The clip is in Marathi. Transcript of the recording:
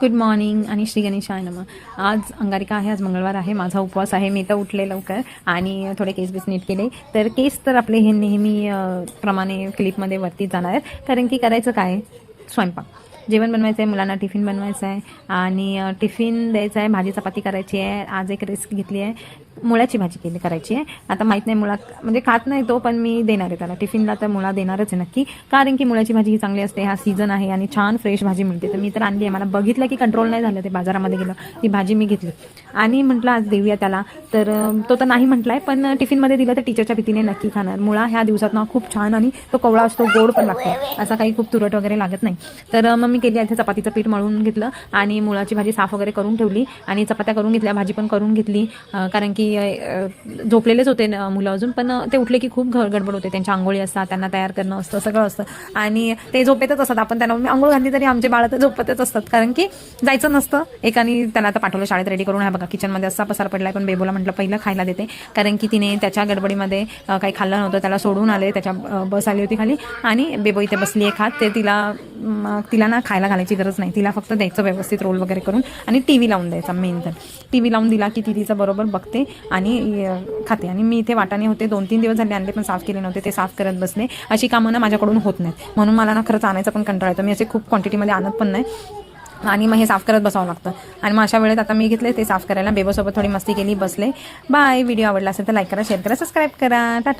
गुड मॉर्निंग आणि श्री गणेशाय नमः. आज अंगारिका आहे, आज मंगळवार आहे, माझा उपवास आहे. मी तर उठले लवकर आणि थोडे केस बीस नीट केले. तर केस तर आपले हे नेहमी प्रमाणे क्लिपमध्ये वरती जाणार आहेत, कारण की करायचं काय, स्वयंपाक जेवण बनवायचं आहे, मुलांना टिफिन बनवायचं आहे आणि टिफिन द्यायचं आहे. भाजी चपाती करायची आहे. आज एक रिस्क घेतली आहे, मुळ्याची भाजी करायची आहे. आता माहीत नाही मुळा म्हणजे खात नाही तो, पण मी देणार आहे त्याला टिफिनला, तर मुळा देणारच आहे नक्की, कारण की मुळ्याची भाजी ही चांगली असते. हा सीझन आहे आणि छान फ्रेश भाजी मिळते, तर मी तर आणली आहे. मला बघितलं की कंट्रोल नाही झालं, ते बाजारामध्ये गेलं ती भाजी मी घेतली आणि म्हटलं आज देऊया त्याला. तर तो तर नाही म्हटलाय, पण टिफिनमध्ये दिलं तर टीचरच्या भीतीने नक्की खाणार. मुळा ह्या दिवसात ना खूप छान आणि तो कवळा असतो, गोड पण लागतो, असा काही खूप तुरट वगैरे लागत नाही. तर मग मी केली इथे चपातीचं पीठ मळून घेतलं आणि मुळाची भाजी साफ वगैरे करून ठेवली आणि चपात्या करून घेतल्या, भाजी पण करून घेतली. कारण की झोपलेलेच होते मुलं अजून, पण ते उठले की खूप गडबड होते. त्यांच्या आंघोळी असतात, त्यांना तयार करणं असतं, सगळं असतं आणि ते झोपेतच असतात. आपण त्यांना आंघोळ घातली तरी आमचे बाळ तर झोपतच असतात, कारण की जायचं नसतं. एकाने त्याला आता पाठवलं शाळेत रेडी करून. बघा किचनमध्ये असा पसार पडलाय, पण बेबोला म्हटलं पहिलं खायला देते, कारण की तिने त्याच्या गडबडीमध्ये काही खाल्लं नव्हतं. त्याला सोडून आले, त्याच्या बस आली होती खाली आणि बेबो इथे बसली आहे खात. ते तिला ना खायला घालायची गरज नाही, तिला फक्त द्यायचं व्यवस्थित रोल वगैरे करून आणि टीव्ही लावून द्यायचा. मेन तर टीव्ही लावून दिला की ती तिचं बरोबर बघते आणि खाते. आणि मी इथे वाटाणे होते 2-3 दिवस झाले आणले, पण साफ केले नव्हते, ते साफ करत बसले. अशी कामं ना माझ्याकडून होत नाहीत, म्हणून मला ना खरंच आणायचं पण कंटाळा येतो. मी असे खूप क्वांटिटीमध्ये आणत पण नाही आणि मग हे साफ करत बसावं लागतं. आणि मग अशा वेळेत आता मी घेतले ते साफ करायला. बेबोसोबत थोडी मस्ती केली, बसले. बाय. व्हिडिओ आवडला असेल तर लाईक करा, शेअर करा, सबस्क्राईब करा. टाटा.